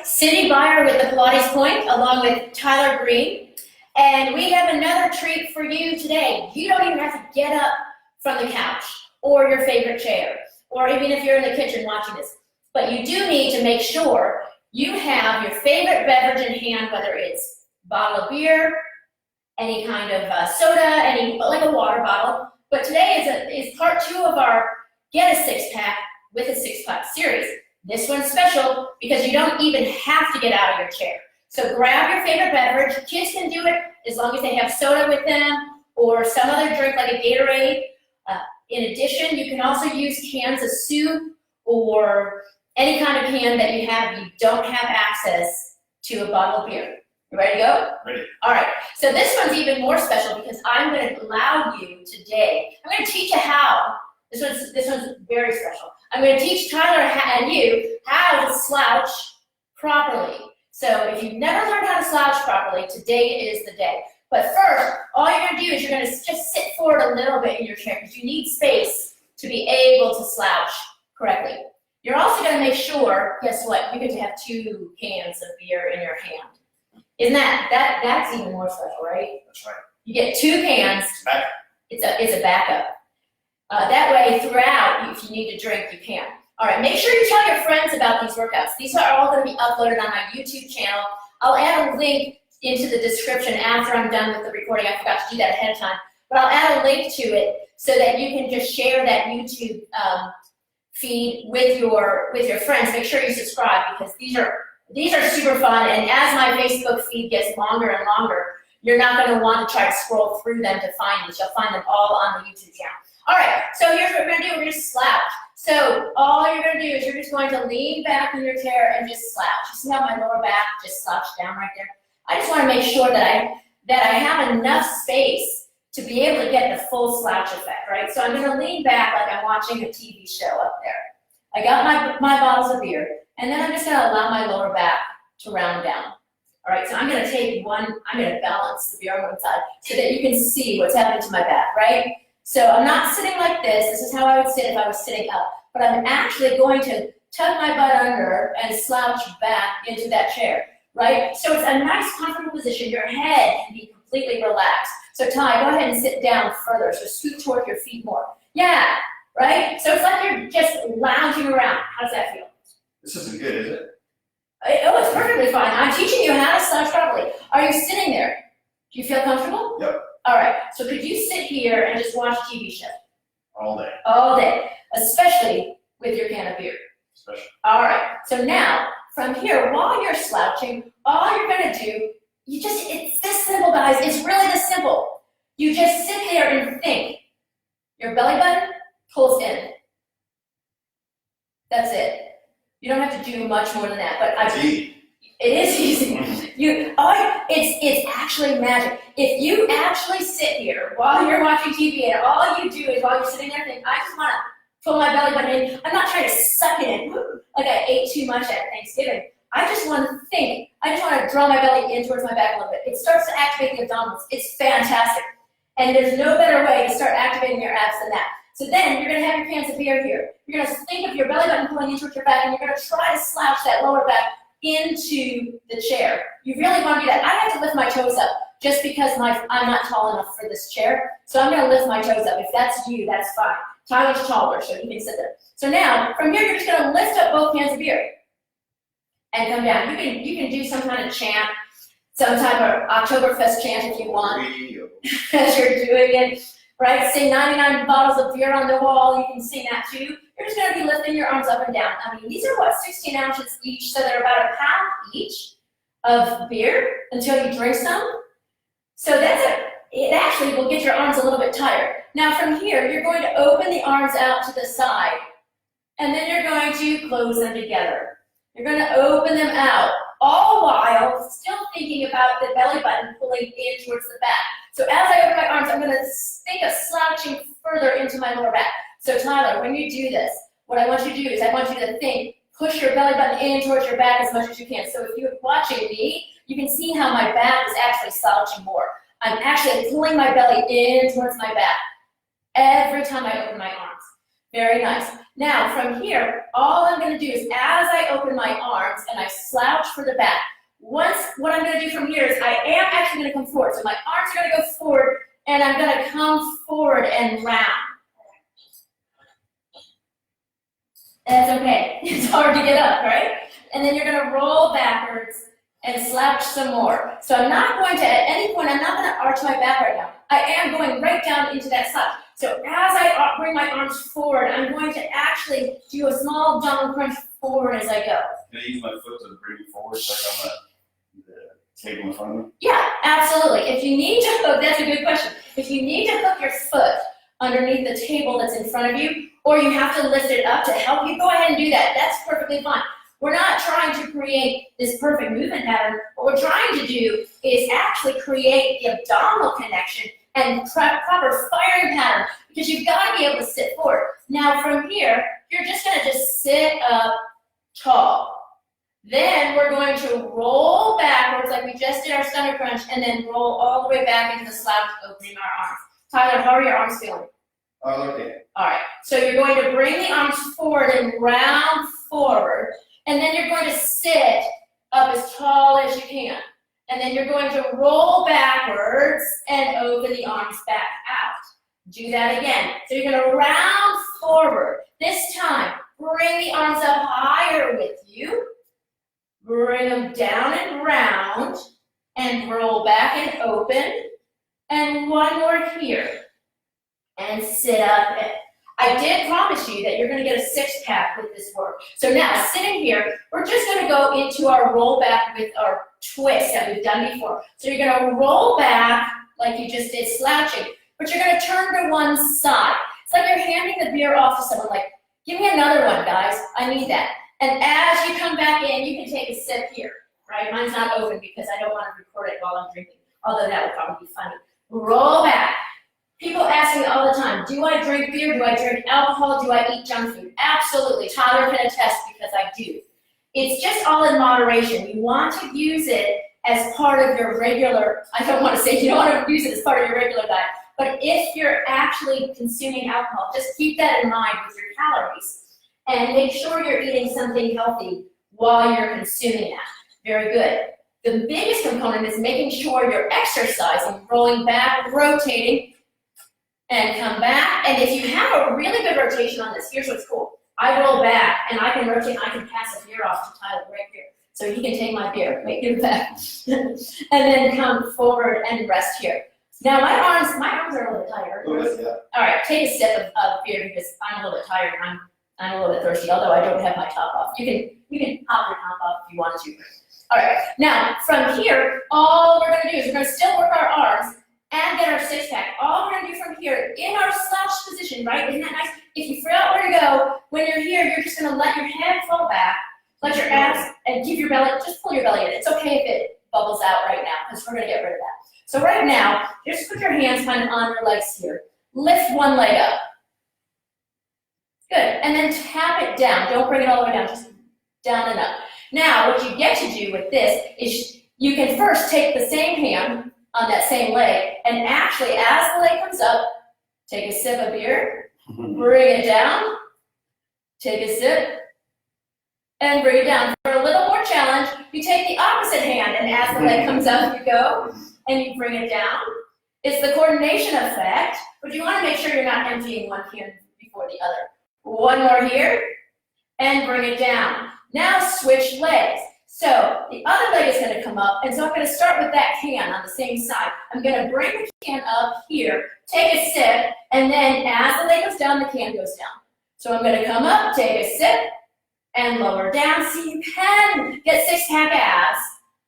Cindy Byer with the Pilates Point, along with Tyler Green. And we have another treat for you today. You don't even have to get up from the couch or your favorite chair, or even if you're in the kitchen watching this. But you do need to make sure you have your favorite beverage in hand, whether it's a bottle of beer, any kind of soda, like a water bottle. But today is part 2 of our Get a Six-Pack with a Six-Pack series. This one's special because you don't even have to get out of your chair. So grab your favorite beverage. Kids can do it as long as they have soda with them or some other drink like a Gatorade. In addition, you can also use cans of soup or any kind of can that you have. You don't have access to a bottle of beer. You ready to go? Ready. All right. So this one's even more special because I'm going to allow you today. I'm going to teach you how. This one's very special. I'm going to teach Tyler and you how to slouch properly. So if you've never learned how to slouch properly, today is the day. But first, all you're going to do is you're going to just sit forward a little bit in your chair because you need space to be able to slouch correctly. You're also going to make sure, guess what, you get to have 2 cans of beer in your hand. Isn't that's even more special, right? That's right. You get 2 cans. Back. It's a backup. That way, throughout, if you need to drink, you can. All right, make sure you tell your friends about these workouts. These are all going to be uploaded on my YouTube channel. I'll add a link into the description after I'm done with the recording. I forgot to do that ahead of time. But I'll add a link to it so that you can just share that YouTube feed with your friends. Make sure you subscribe because these are super fun. And as my Facebook feed gets longer and longer, you're not going to want to try to scroll through them to find these. You'll find them all on the YouTube channel. All right, so here's what we're going to do. We're going to slouch. So all you're going to do is you're just going to lean back in your chair and just slouch. You see how my lower back just slouched down right there? I just want to make sure that I have enough space to be able to get the full slouch effect, right? So I'm going to lean back like I'm watching a TV show up there. I got my bottles of beer, and then I'm just going to allow my lower back to round down. All right, so I'm going to take one, I'm going to balance the beer on one side so that you can see what's happening to my back, right? So I'm not sitting like this. This is how I would sit if I was sitting up. But I'm actually going to tuck my butt under and slouch back into that chair, right? So it's a nice, comfortable position. Your head can be completely relaxed. So Ty, go ahead and sit down further. So scoot toward your feet more. Yeah, right? So it's like you're just lounging around. How does that feel? This isn't good, is it? Oh, it's perfectly fine. I'm teaching you how to slouch properly. Are you sitting there? Do you feel comfortable? Yep. All right, so could you sit here and just watch TV shows? All day. All day, especially with your can of beer. Especially. All right, so now, from here, while you're slouching, all you're gonna do, it's this simple, guys. It's really this simple. You just sit there and think. Your belly button pulls in. That's it. You don't have to do much more than that, but it is easy. It's actually magic. If you actually sit here while you're watching TV and all you do is while you're sitting there think, I just want to pull my belly button in. I'm not trying to suck it in like I ate too much at Thanksgiving. I just want to think. I just want to draw my belly in towards my back a little bit. It starts to activate the abdominals. It's fantastic. And there's no better way to start activating your abs than that. So then you're going to have your cans of beer here. You're going to think of your belly button pulling in towards your back, and you're going to try to slouch that lower back into the chair. You really want to do that. I have to lift my toes up just because I'm not tall enough for this chair. So I'm going to lift my toes up. If that's you, that's fine. Tyler's taller, so you can sit there. So now, from here, you're just going to lift up both cans of beer and come down. You can do some kind of chant, some type of Oktoberfest chant if you want, as you're doing it. Right? Say 99 bottles of beer on the wall. You can sing that too. You're just going to be lifting your arms up and down. I mean, these are what, 16 ounces each, so they're about a pound each of beer until you drink some. So it actually will get your arms a little bit tighter. Now from here, you're going to open the arms out to the side, and then you're going to close them together. You're going to open them out, all while still thinking about the belly button pulling in towards the back. So as I open my arms, I'm going to think of slouching further into my lower back. So Tyler, when you do this, what I want you to do is I want you to think, push your belly button in towards your back as much as you can. So if you're watching me, you can see how my back is actually slouching more. I'm actually pulling my belly in towards my back every time I open my arms. Very nice. Now, from here, all I'm gonna do is as I open my arms and I slouch for the back, what I'm gonna do from here is I am actually gonna come forward. So my arms are gonna go forward and I'm gonna come forward and round. That's okay. It's hard to get up, right? And then you're gonna roll backwards and slouch some more. So I'm not going to, at any point, I'm not gonna arch my back right now. I am going right down into that slouch. So as I bring my arms forward, I'm going to actually do a small abdominal crunch forward as I go. Can I use my foot to bring me forward like on the table in front of me? Yeah, absolutely. If you need to hook, that's a good question. If you need to hook your foot underneath the table that's in front of you, or you have to lift it up to help you, go ahead and do that. That's perfectly fine. We're not trying to create this perfect movement pattern. What we're trying to do is actually create the abdominal connection and proper firing pattern, because you've got to be able to sit forward. Now from here, you're just going to sit up tall. Then we're going to roll backwards like we just did our stomach crunch, and then roll all the way back into the slouch, opening our arms. Tyler, how are your arms feeling? Okay. All right, so you're going to bring the arms forward and round forward, and then you're going to sit up as tall as you can. And then you're going to roll backwards and open the arms back out. Do that again. So you're going to round forward. This time, bring the arms up higher with you. Bring them down and round, and roll back and open. And one more here. And sit up. I did promise you that you're going to get a six-pack with this work. So now, sitting here, we're just going to go into our roll back with our twist that we've done before. So you're going to roll back like you just did slouching, but you're going to turn to one side. It's like you're handing the beer off to someone, like, give me another one, guys. I need that. And as you come back in, you can take a sip here, right? Mine's not open because I don't want to record it while I'm drinking, although that would probably be funny. Roll back. People ask me all the time, do I drink beer? Do I drink alcohol? Do I eat junk food? Absolutely. Tyler can attest because I do. It's just all in moderation. You want to use it as part of your regular, I don't want to say you don't want to use it as part of your regular diet, but if you're actually consuming alcohol, just keep that in mind with your calories and make sure you're eating something healthy while you're consuming that. Very good. The biggest component is making sure you're exercising, rolling back, rotating, and come back. And if you have a really good rotation on this, here's what's cool. I roll back and I can rotate, I can pass a beer off to Tyler right here. So he can take my beer, make it back. And then come forward and rest here. Now my arms are a little tired. Yeah. All right, take a sip of beer because I'm a little bit tired and I'm a little bit thirsty, although I don't have my top off. You can pop your top off if you want to. All right, now from here, all we're gonna do is we're gonna still work our arms and get our six-pack. All we're gonna do from here, in our slouch position, right? Isn't that nice? If you forget where to go, when you're here, you're just gonna let your head fall back, let your abs, and keep your belly, just pull your belly in. It's okay if it bubbles out right now, because we're gonna get rid of that. So right now, just put your hands kind of on your legs here. Lift one leg up. Good, and then tap it down. Don't bring it all the way down, just down and up. Now, what you get to do with this is you can first take the same hand on that same leg, and actually, as the leg comes up, take a sip of beer, bring it down, take a sip, and bring it down. For a little more challenge, you take the opposite hand, and as the leg comes up, you go, and you bring it down. It's the coordination effect, but you want to make sure you're not emptying one hand before the other. One more here, and bring it down. Now switch legs. So the other leg is going to come up, and so I'm going to start with that can on the same side. I'm going to bring the can up here, take a sip, and then as the leg goes down, the can goes down. So I'm going to come up, take a sip, and lower down. So you can get six-pack abs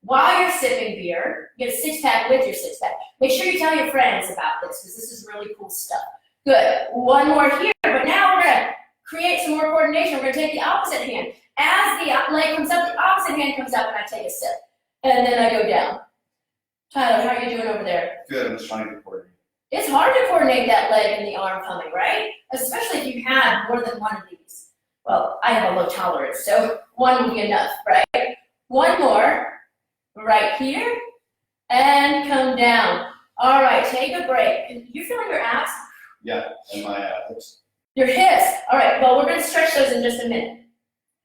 while you're sipping beer. You get a six-pack with your six-pack. Make sure you tell your friends about this, because this is really cool stuff. Good. One more here, but now we're going to create some more coordination. We're going to take the opposite hand. As the leg comes up, the opposite hand comes up, and I take a sip. And then I go down. Tyler, how are you doing over there? Good, I'm just trying to coordinate. It's hard to coordinate that leg and the arm coming, right? Especially if you have more than one of these. Well, I have a low tolerance, so one would be enough, right? One more, right here, and come down. All right, take a break. You feeling your abs? Yeah, and my hips. Your hips. All right, well, we're going to stretch those in just a minute.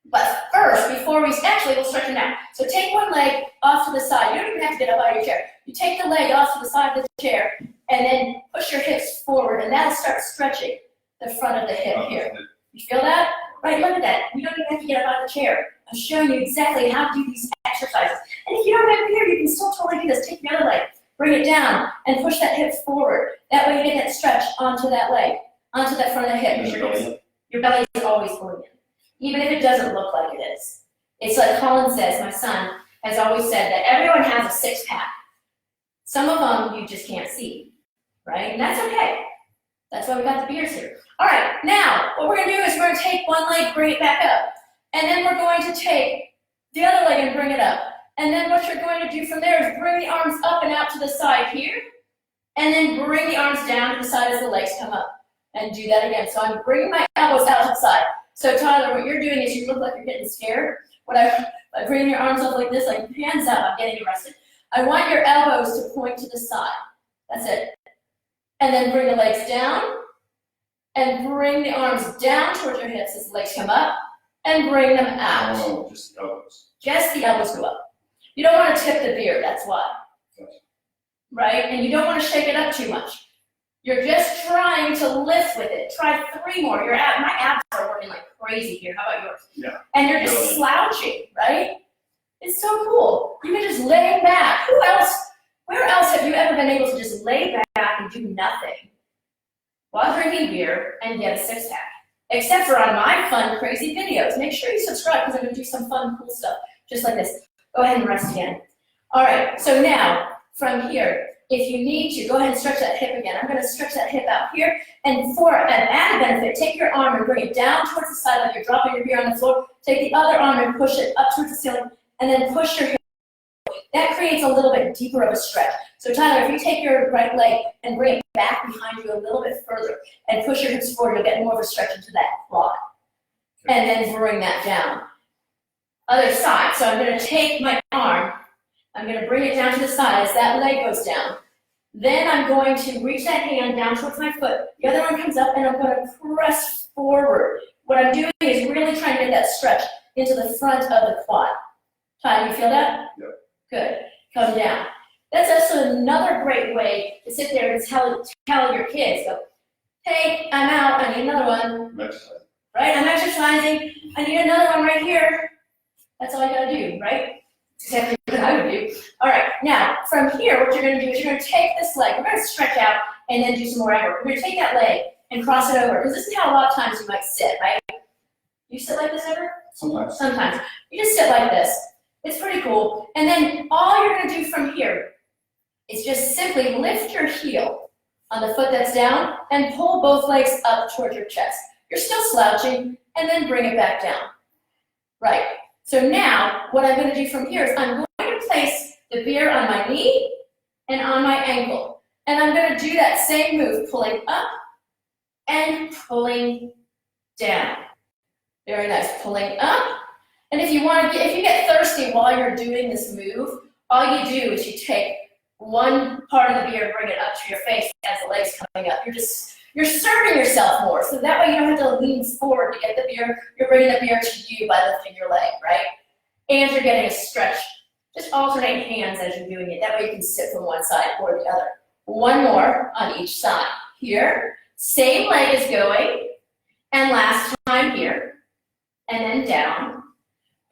But first, before we'll stretch them now. So take one leg off to the side. You don't even have to get up out of your chair. You take the leg off to the side of the chair, and then push your hips forward, and that'll start stretching the front of the hip here. You feel that? Right, look at that. You don't even have to get up out of the chair. I'm showing you exactly how to do these exercises. And if you don't have it here, you can still totally do this. Take the other leg, bring it down, and push that hip forward. That way you get that stretch onto that leg, onto that front of the hip. Your belly is always going in, even if it doesn't look like it is. It's like Colin says, my son has always said that everyone has a six-pack. Some of them you just can't see, right? And that's okay. That's why we got the beers here. All right, now what we're going to do is we're going to take one leg, bring it back up. And then we're going to take the other leg and bring it up. And then what you're going to do from there is bring the arms up and out to the side here. And then bring the arms down to the side as the legs come up. And do that again. So I'm bringing my elbows out to the side. So Tyler, what you're doing is you look like you're getting scared. By bringing your arms up like this, like hands up, I'm getting arrested. I want your elbows to point to the side. That's it. And then bring the legs down. And bring the arms down towards your hips as the legs come up. And bring them out. Oh, just the elbows. Just the elbows go up. You don't want to tip the beer, that's why. Gotcha. Right? And you don't want to shake it up too much. You're just trying to lift with it. Try 3 more. My abs are working like crazy here. How about yours? Yeah. And you're just slouching, right? It's so cool. You can just lay back. Where else have you ever been able to just lay back and do nothing while drinking beer and get a six-pack? Except for on my fun, crazy videos. Make sure you subscribe because I'm going to do some fun, cool stuff just like this. Go ahead and rest again. All right, so now from here, if you need to, go ahead and stretch that hip again. I'm going to stretch that hip out here. And for an added benefit, take your arm and bring it down towards the side like you're dropping your beer on the floor. Take the other arm and push it up towards the ceiling, and then push your hip. That creates a little bit deeper of a stretch. So Tyler, if you take your right leg and bring it back behind you a little bit further and push your hips forward, you'll get more of a stretch into that quad. And then bring that down. Other side. So I'm going to take my arm, I'm going to bring it down to the side as that leg goes down. Then I'm going to reach that hand down towards my foot. The other one comes up and I'm going to press forward. What I'm doing is really trying to get that stretch into the front of the quad. Ty, you feel that? Yep. Good. Come down. That's also another great way to sit there and tell your kids, go, hey, I'm out, I need another one. Exercise. Right? I'm exercising, I need another one right here. That's all I gotta do, right? Exactly what I would do. All right, now from here, what you're gonna do is you're gonna take this leg, we're gonna stretch out and then do some more effort. We're gonna take that leg and cross it over, because this is how a lot of times you might sit, right? You sit like this ever? Sometimes. Sometimes. You just sit like this. It's pretty cool. And then all you're gonna do from here is just simply lift your heel on the foot that's down and pull both legs up towards your chest. You're still slouching, and then bring it back down. Right. So now, what I'm going to do from here is I'm going to place the beer on my knee and on my ankle. And I'm going to do that same move, pulling up and pulling down. Very nice. Pulling up. And if you get thirsty while you're doing this move, all you do is you take one part of the beer and bring it up to your face as the leg's coming up. You're serving yourself more, so that way you don't have to lean forward to get the beer. You're bringing the beer to you by lifting your leg, right? And you're getting a stretch. Just alternate hands as you're doing it. That way you can sit from one side or the other. One more on each side. Here, same leg is going, and last time here, and then down.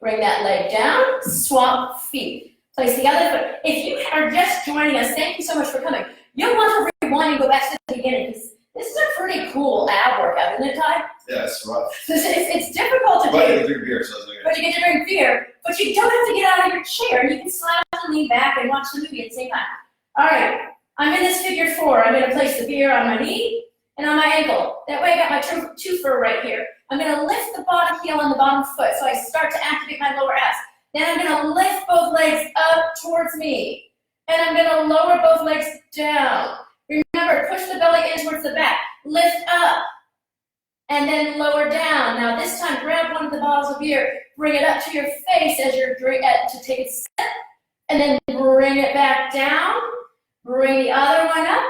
Bring that leg down, swap feet. Place the other foot. If you are just joining us, thank you so much for coming. You'll want to rewind and go back to the beginning, because this is a pretty cool ab workout, isn't it, Ty? Yeah, it's rough. It's difficult to But do. you drink beer, so it's okay. But you get to drink beer, but you don't have to get out of your chair. You can slouch and lean back and watch the movie at the same time. All right, I'm in this figure 4. I'm going to place the beer on my knee and on my ankle. That way I got my twofer right here. I'm going to lift the bottom heel on the bottom foot so I start to activate my lower abs. Then I'm going to lift both legs up towards me. And I'm going to lower both legs down. Remember, push the belly in towards the back. Lift up. And then lower down. Now this time, grab one of the bottles of beer. Bring it up to your face as you're to take a sip. And then bring it back down. Bring the other one up.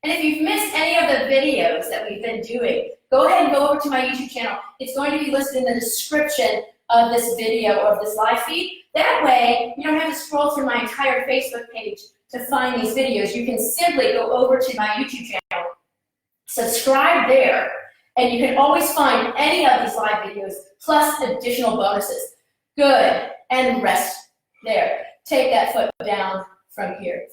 And if you've missed any of the videos that we've been doing, go ahead and go over to my YouTube channel. It's going to be listed in the description of this video, of this live feed. That way, you don't have to scroll through my entire Facebook page to find these videos. You can simply go over to my YouTube channel, subscribe there, and you can always find any of these live videos, plus additional bonuses. Good, and rest there. Take that foot down from here.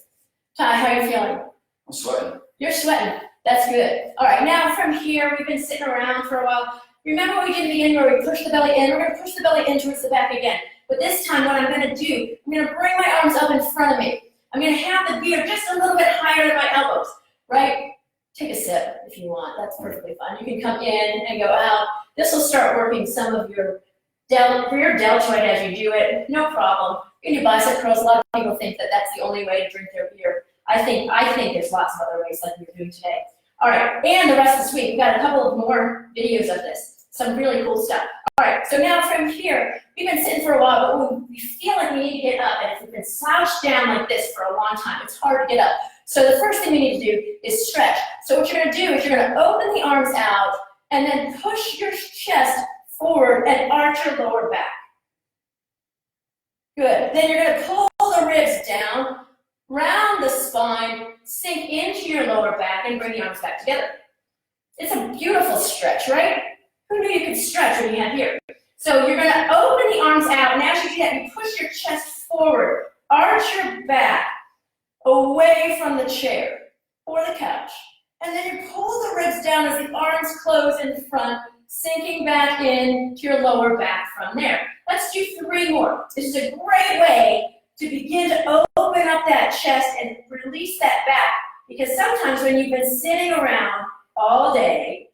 Ty, how are you feeling? I'm sweating. You're sweating. That's good. All right, now from here, we've been sitting around for a while. Remember what we did in the beginning where we pushed the belly in? We're going to push the belly in towards the back again. But this time, what I'm going to do, I'm going to bring my arms up in front of me. I'm going to have the beard just a little bit higher than my elbows, right? Take a sip if you want. That's perfectly fine. You can come in and go out. This will start working some of your rear deltoid as you do it. No problem. You can do bicep curls. A lot of people think that that's the only way to drink their beer. I think there's lots of other ways like we're doing today. All right, and the rest of this week, we've got a couple of more videos of this. Some really cool stuff. All right, so now from here, we've been sitting for a while, but we feel like we need to get up. And if we've been slouched down like this for a long time, it's hard to get up. So the first thing we need to do is stretch. So what you're going to do is you're going to open the arms out and then push your chest forward and arch your lower back. Good. Then you're going to pull the ribs down, round the spine, sink into your lower back, and bring the arms back together. It's a beautiful stretch, right? Who knew you could stretch when you had here? So you're going to open the arms out, and as you do that, you push your chest forward, arch your back away from the chair or the couch, and then you pull the ribs down as the arms close in front, sinking back into your lower back from there. Let's do 3 more. This is a great way to begin to open up that chest and release that back, because sometimes when you've been sitting around all day,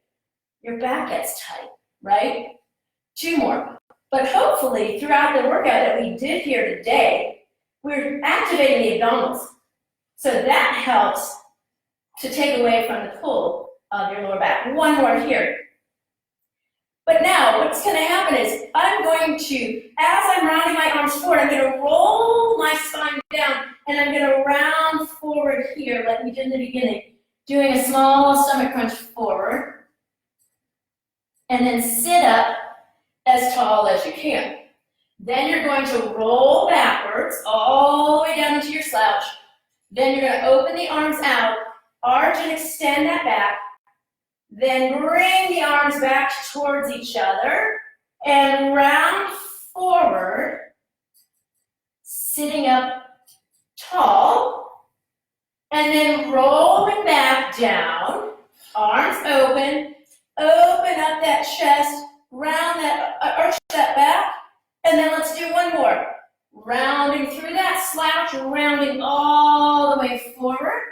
your back gets tight, right? 2 more. But hopefully, throughout the workout that we did here today, we're activating the abdominals. So that helps to take away from the pull of your lower back. 1 more here. But now, what's going to happen is I'm going to, as I'm rounding my arms forward, I'm going to roll my spine down, and I'm going to round forward here like we did in the beginning, doing a small stomach crunch forward, and then sit up as tall as you can. Then you're going to roll backwards all the way down into your slouch. Then you're going to open the arms out, arch and extend that back. Then bring the arms back towards each other and round forward, sitting up tall, and then rolling back down, arms open, open up that chest, round that, arch that back, and then let's do 1 more. Rounding through that slouch, rounding all the way forward,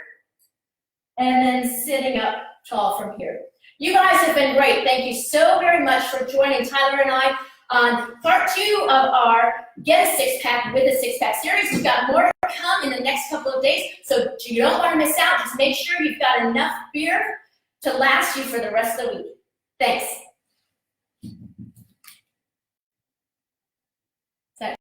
and then sitting up tall from here. You guys have been great. Thank you so very much for joining Tyler and I on part 2 of our Get a Six-Pack with a Six-Pack series. We've got more to come in the next couple of days, so you don't want to miss out. Just make sure you've got enough beer to last you for the rest of the week. Thanks.